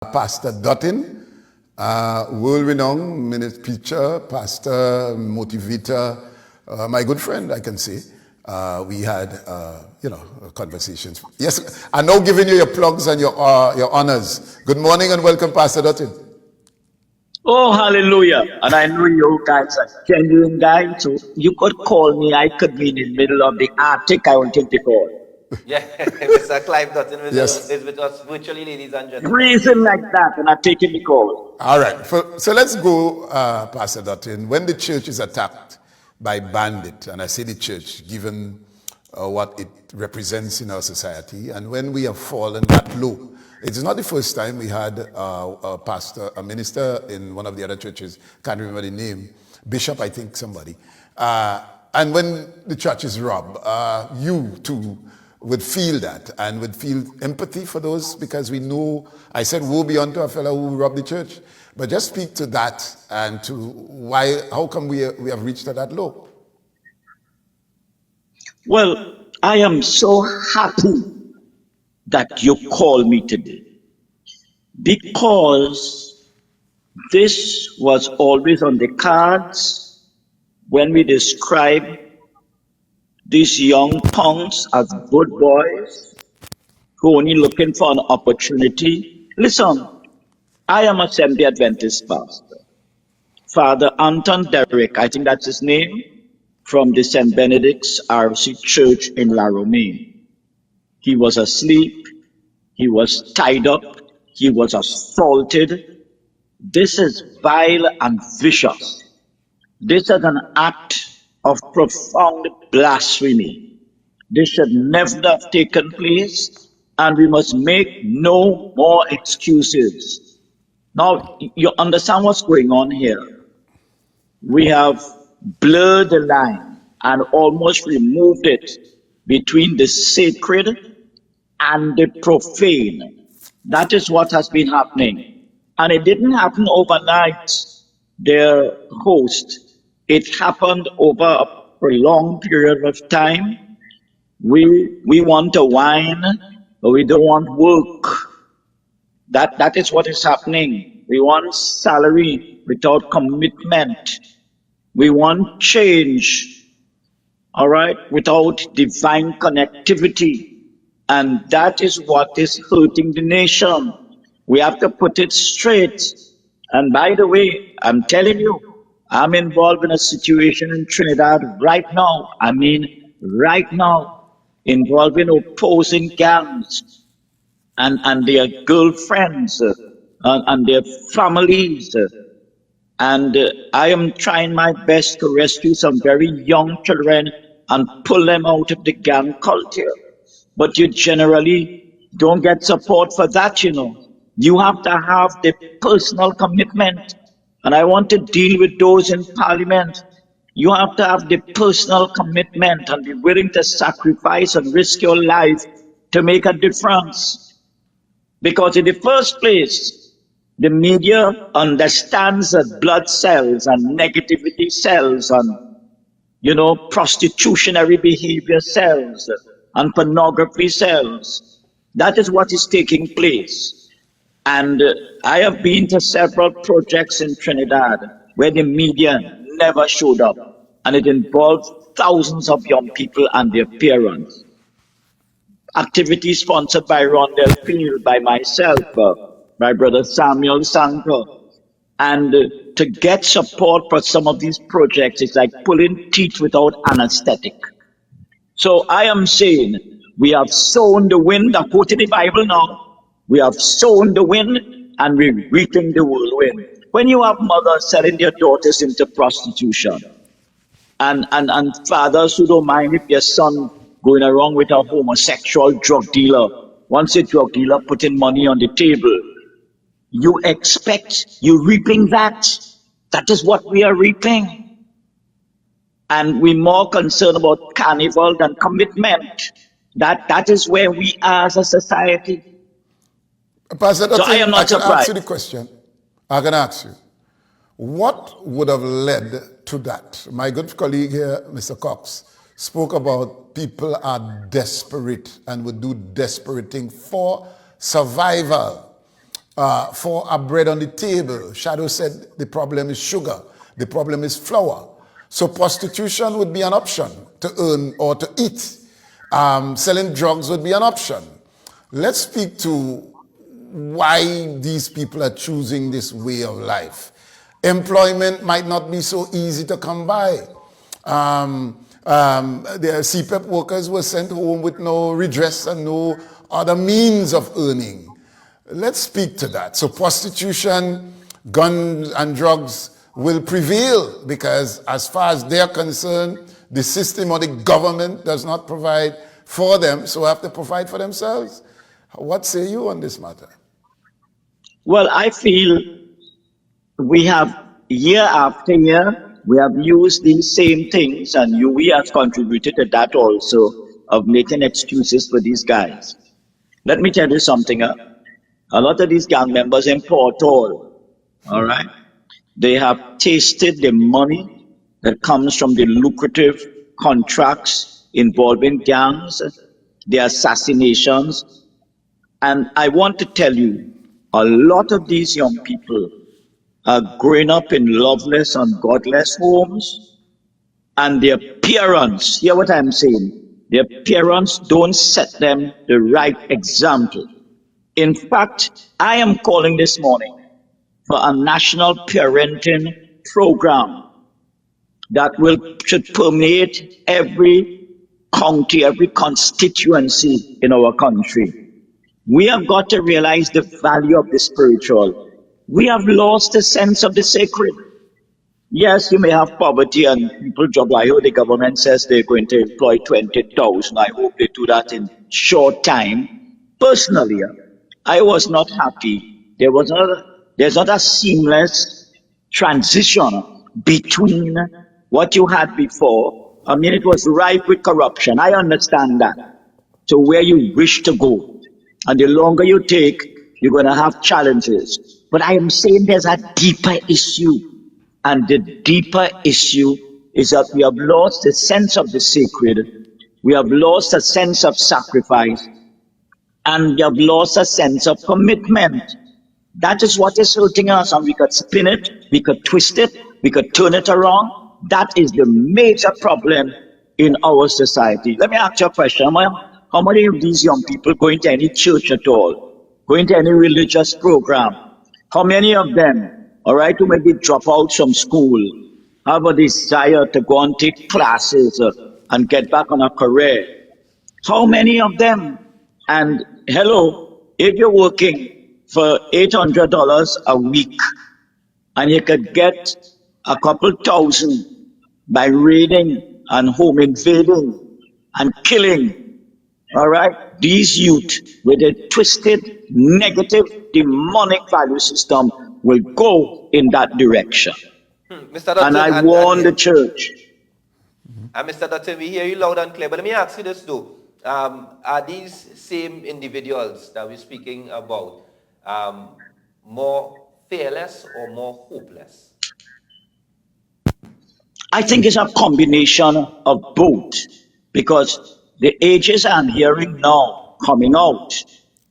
Pastor Dottin, world-renowned minister, preacher, pastor, motivator, my good friend, I can say. We had, conversations. Yes, I'm now giving you your plugs and your honors. Good morning and welcome, Pastor Dottin. Oh, hallelujah. And I know you guys are genuine guys, so you could call me. I could be in the middle of the Arctic. I will take the call. Yeah, Mr. Clive Dottin Yes. is with us virtually, ladies and gentlemen. Reason like that, and I'm taking the call. All right. So let's go, Pastor Dottin. When the church is attacked by bandits, and I say the church, given what it represents in our society, and when we have fallen that low, it's not the first time we had a minister in one of the other churches, can't remember the name, bishop, I think somebody, and when the church is robbed, you too would feel that and would feel empathy for those, because we know, I said, woe be unto a fellow who robbed the church. But just speak to that and to how come we have reached that low? Well, I am so happy that you called me today, because this was always on the cards when we describe these young punks as good boys who only looking for an opportunity. Listen, I am a Seventh-day Adventist pastor. Father Anton Deryck, I think that's his name, from the St. Benedict's RC Church in La Romaine. He was asleep. He was tied up. He was assaulted. This is vile and vicious. This is an act of profound blasphemy. This should never have taken place, and we must make no more excuses. Now, you understand what's going on here. We have blurred the line and almost removed it between the sacred and the profane. That is what has been happening. And it didn't happen overnight, dear host. It happened over a prolonged period of time. We want a wine, but we don't want work. That is what is happening. We want salary without commitment. We want change, all right, without divine connectivity. And that is what is hurting the nation. We have to put it straight. And by the way, I'm telling you, I'm involved in a situation in Trinidad right now. I mean, right now, involving opposing gangs and their girlfriends and their families. And I am trying my best to rescue some very young children and pull them out of the gang culture. But you generally don't get support for that, you know. You have to have the personal commitment. And I want to deal with those in parliament. You have to have the personal commitment and be willing to sacrifice and risk your life to make a difference. Because in the first place, the media understands that blood cells and negativity cells and, prostitutionary behavior cells and pornography cells. That is what is taking place. And I have been to several projects in Trinidad where the media never showed up. And it involved thousands of young people and their parents. Activities sponsored by Rondell Field, by myself, my brother Samuel Sanko. And to get support for some of these projects is like pulling teeth without anesthetic. So I am saying we have sown the wind, I'm quoting the Bible now. We have sown the wind and we're reaping the whirlwind. When you have mothers selling their daughters into prostitution and fathers who don't mind if their son going around with a homosexual drug dealer, once a drug dealer putting money on the table, you expect you're reaping that. That is what we are reaping. And we're more concerned about carnival than commitment. That is where we are as a society. Pastor Dottin, so I am not can surprised. Ask you the question. I can ask you. What would have led to that? My good colleague here, Mr. Cox, spoke about people are desperate and would do desperate things for survival. for a bread on the table. Shadow said the problem is sugar. The problem is flour. So prostitution would be an option to earn or to eat. Selling drugs would be an option. Let's speak to why these people are choosing this way of life. Employment might not be so easy to come by. The CPEP workers were sent home with no redress and no other means of earning. Let's speak to that. So prostitution, guns and drugs will prevail because as far as they're concerned, the system or the government does not provide for them, so have to provide for themselves. What say you on this matter? Well, I feel we have year after year, we have used these same things, and we have contributed to that also, of making excuses for these guys. Let me tell you something. A lot of these gang members in Port all right, they have tasted the money that comes from the lucrative contracts involving gangs, the assassinations. And I want to tell you, a lot of these young people are growing up in loveless and godless homes, and their parents, hear what I'm saying, their parents don't set them the right example. In fact, I am calling this morning for a national parenting program that should permeate every county, every constituency in our country. We have got to realize the value of the spiritual. We have lost the sense of the sacred. Yes, you may have poverty and people job. I heard the government says they're going to employ 20,000. I hope they do that in short time. Personally, I was not happy. There's not a seamless transition between what you had before. I mean, it was rife with corruption. I understand that. To where you wish to go. And the longer you take, you're going to have challenges. But I am saying there's a deeper issue. And the deeper issue is that we have lost the sense of the sacred. We have lost a sense of sacrifice. And we have lost a sense of commitment. That is what is hurting us. And we could spin it, we could twist it, we could turn it around. That is the major problem in our society. Let me ask you a question. How many of these young people going to any church at all? Going to any religious program? How many of them, all right, who maybe drop out from school, have a desire to go and take classes and get back on a career? How many of them? And hello, if you're working for $800 a week and you could get a couple thousand by raiding and home invading and killing, all right, these youth with a twisted, negative, demonic value system will go in that direction. Mr. Dottin, and I warn the church. And Mr. Dottin, we hear you loud and clear, but let me ask you this though. Are these same individuals that we're speaking about more fearless or more hopeless? I think it's a combination of both, because the ages I'm hearing now coming out.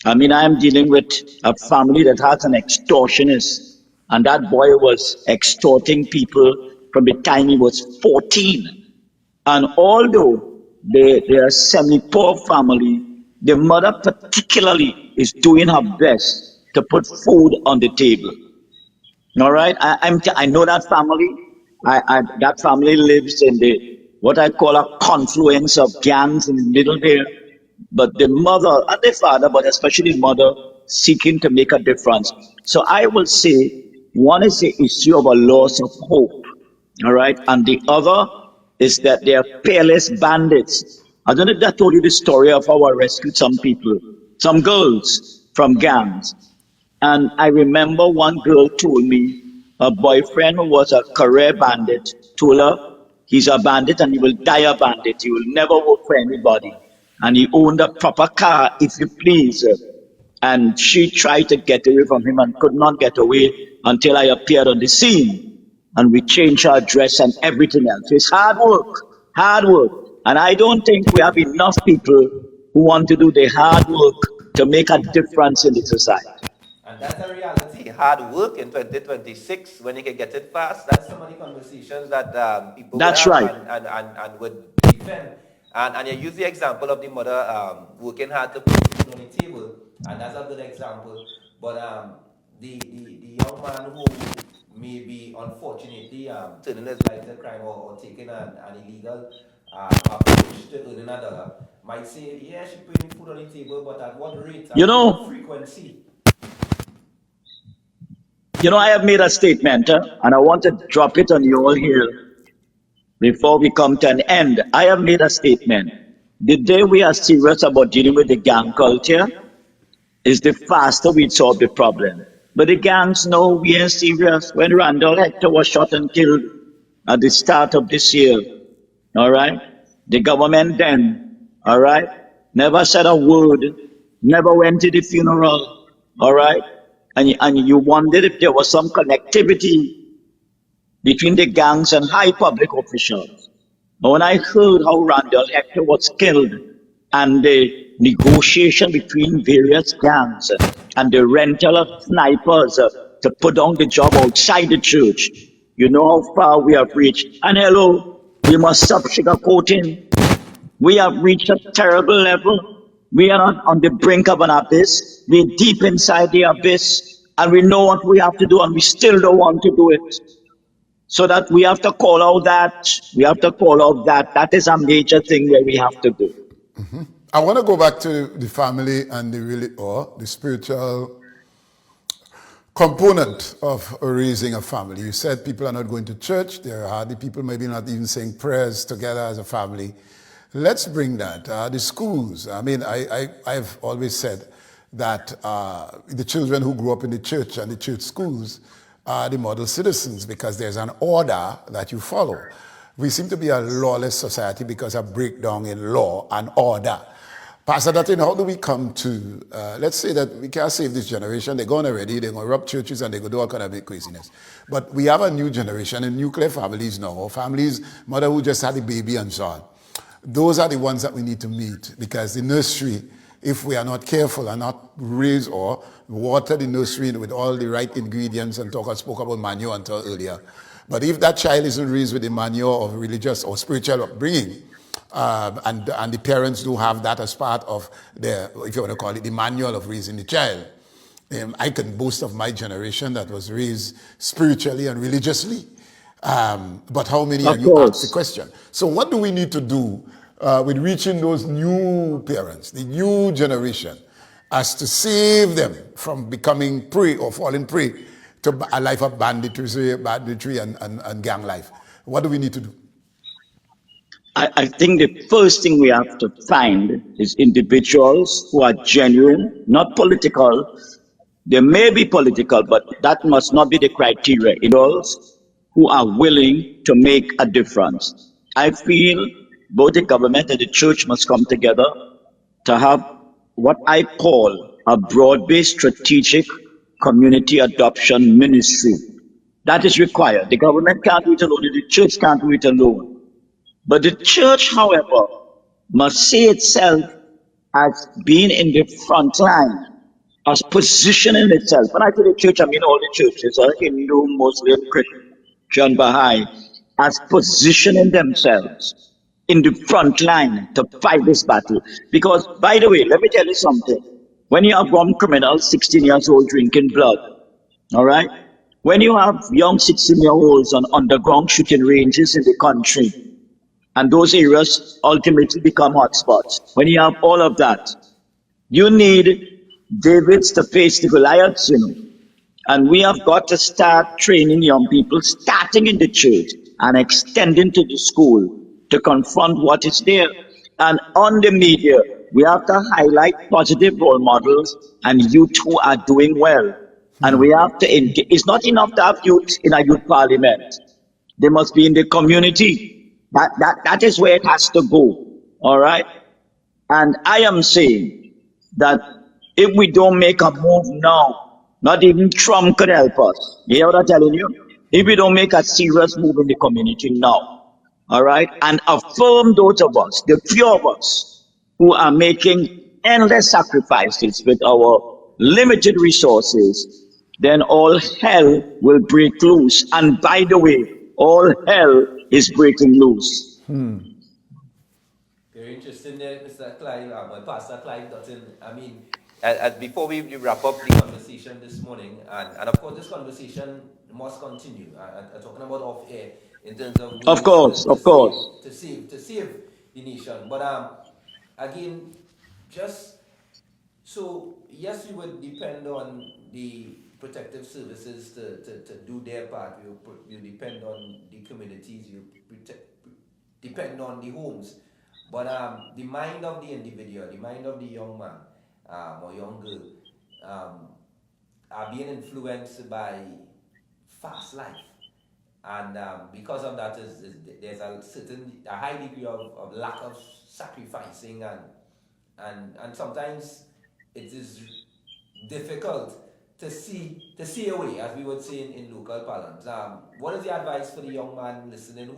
I mean, I'm dealing with a family that has an extortionist, and that boy was extorting people from the time he was 14. And although they're a semi-poor family, the mother particularly is doing her best to put food on the table. All right, I know that family. That family lives in what I call a confluence of gangs in the middle there. But the mother and the father, but especially the mother, seeking to make a difference. So I will say one is the issue of a loss of hope. All right, and the other is that they are peerless bandits. I don't know if I told you the story of how I rescued some people, some girls from gangs. And I remember one girl told me her boyfriend, who was a career bandit, told her he's a bandit and he will die a bandit. He will never work for anybody. And he owned a proper car, if you please. And she tried to get away from him and could not get away until I appeared on the scene. And we changed her address and everything else. It's hard work, hard work. And I don't think we have enough people who want to do the hard work to make a difference in the society. And that's a reality. Hard work in 2026, when you can get it fast, that's some of the conversations that people would That's have right. and would defend. And you use the example of the mother working hard to put food on the table, and that's a good example. But the young man who maybe unfortunately turning his life to crime or taking an illegal approach to earning a dollar might say, yeah, she putting food on the table, but at what rate, at what frequency? I have made a statement, and I want to drop it on you all here before we come to an end. I have made a statement. The day we are serious about dealing with the gang culture is the faster we solve the problem. But the gangs know we are serious. When Randall Hector was shot and killed at the start of this year, all right, the government then, all right, never said a word, never went to the funeral, all right, and you wondered if there was some connectivity between the gangs and high public officials. But when I heard how Randall Hector was killed and the negotiation between various gangs and the rental of snipers to put down the job outside the church, you know how far we have reached. And hello, we must stop sugarcoating. We have reached a terrible level. We are not on the brink of an abyss. We're deep inside the abyss, and we know what we have to do, and we still don't want to do it. So that we have to call out that. We have to call out that. That is a major thing where we have to do. I want to go back to the family and the spiritual component of raising a family. You said people are not going to church. There are hardly people maybe not even saying prayers together as a family. Let's bring that. The schools. I mean, I've always said that the children who grew up in the church and the church schools are the model citizens because there's an order that you follow. We seem to be a lawless society because of breakdown in law and order. Pastor Dottin, how do we come to, let's say that we can't save this generation, they're gone already, they're going to rob churches and they're going to do all kind of big craziness. But we have a new generation in nuclear families now, families, mother who just had a baby and so on. Those are the ones that we need to meet because the nursery, if we are not careful and not raise or water the nursery with all the right ingredients and spoke about manure until earlier. But if that child isn't raised with the manure of religious or spiritual upbringing, and the parents do have that as part of their, if you want to call it, the manual of raising the child. I can boast of my generation that was raised spiritually and religiously. But how many of you ask the question? So what do we need to do with reaching those new parents, the new generation, as to save them from becoming prey or falling prey to a life of banditry and gang life? What do we need to do? I think the first thing we have to find is individuals who are genuine, not political. They may be political, but that must not be the criteria. Individuals who are willing to make a difference. I feel both the government and the church must come together to have what I call a broad-based strategic community adoption ministry. That is required. The government can't do it alone. The church can't do it alone. But the church, however, must see itself as being in the front line, as positioning itself. When I say the church, I mean all the churches, Hindu, Muslim, Christian, Baha'i, as positioning themselves in the front line to fight this battle. Because, by the way, let me tell you something. When you have one criminal, 16 years old, drinking blood, all right? When you have young 16-year-olds on underground shooting ranges in the country, and those areas ultimately become hotspots. When you have all of that, you need Davids to face the Goliaths, And we have got to start training young people, starting in the church and extending to the school to confront what is there. And on the media, we have to highlight positive role models and youth who are doing well. And we have to engage. It's not enough to have youth in a youth parliament. They must be in the community. That is where it has to go. All right? And I am saying that if we don't make a move now, not even Trump could help us. You hear what I'm telling you? If we don't make a serious move in the community now, all right, and affirm those of us, the few of us who are making endless sacrifices with our limited resources, then all hell will break loose. And by the way, all hell is breaking loose. Very interesting there, Mr. Clive, Pastor Clive Dottin. I mean, before we wrap up the conversation this morning, and of course this conversation must continue. I'm talking about off air in terms of Of ways course, of course. to save the nation. But again, just so yes, we would depend on the protective services to do their part. We'll depend on the communities. Depend on the homes. But the mind of the individual, the mind of the young man or young girl are being influenced by fast life. And because of that, there's a high degree of lack of sacrificing, and sometimes it is difficult to see a way, as we would say in local parlance. What is the advice for the young man listening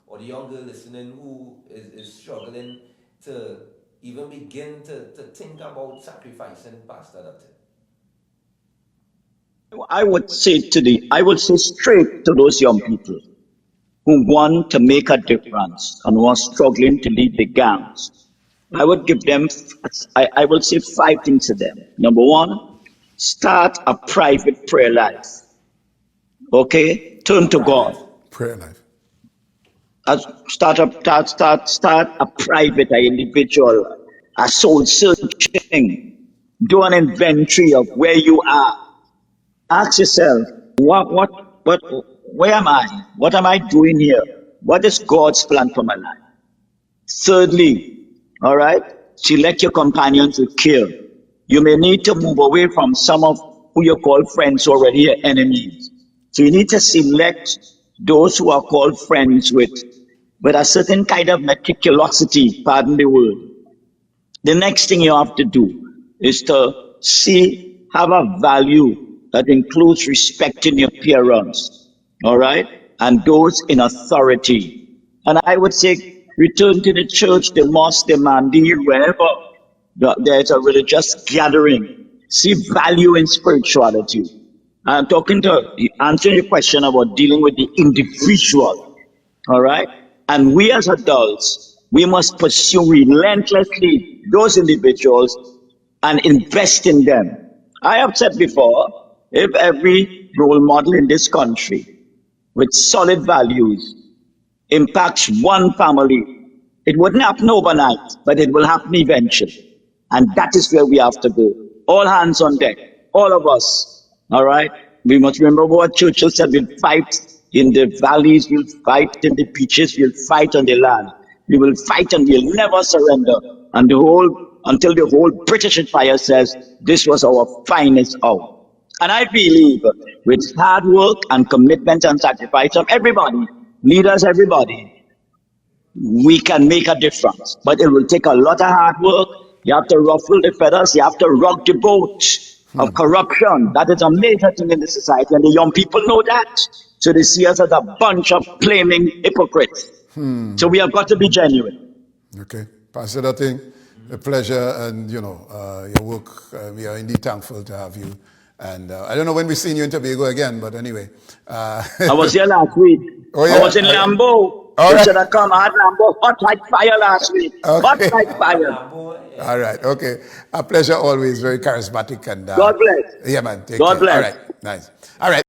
or the young girl listening who is struggling to even begin to think about sacrificing Pastor Dottin? I would say straight to those young people who want to make a difference and who are struggling to lead the gangs. I would give them, I will say 5 things to them. Number 1, start a private prayer life. Okay? Turn to God. Prayer life. Start a private, an individual, a soul searching. Do an inventory of where you are. Ask yourself, where am I? What am I doing here? What is God's plan for my life? Thirdly, all right, select your companions with care. You may need to move away from some of who you call friends already are enemies. So you need to select those who are called friends with a certain kind of meticulosity, pardon the word. The next thing you have to do is to have a value that includes respecting your parents, all right, and those in authority. And I would say return to the church, the mosque, the mandil, wherever there's a religious gathering. See value in spirituality. I'm answering your question about dealing with the individual. All right? And we as adults, we must pursue relentlessly those individuals and invest in them. I have said before, if every role model in this country with solid values impacts one family, it wouldn't happen overnight, but it will happen eventually. And that is where we have to go. All hands on deck, all of us. All right? We must remember what Churchill said: we'll fight in the valleys, we'll fight in the beaches, we'll fight on the land. We will fight and we'll never surrender. And until the whole British Empire says this was our finest hour. And I believe with hard work and commitment and sacrifice of everybody, leaders, everybody, we can make a difference. But it will take a lot of hard work. You have to ruffle the feathers. You have to rock the boat of corruption. That is a major thing in the society, and the young people know that. So they see us as a bunch of claiming hypocrites. So we have got to be genuine. Okay. Pastor Dottin, a pleasure, and your work, we are indeed thankful to have you. And I don't know when we've seen you in Tobago again, but anyway. I was here last week. Oh, yeah? I was in Lambo. You should have come. I had Lambo hot like fire last week. Okay. Hot like fire. All right. Okay. A pleasure always. Very charismatic. And God bless. yeah, man. Take God care. bless. All right. Nice. All right.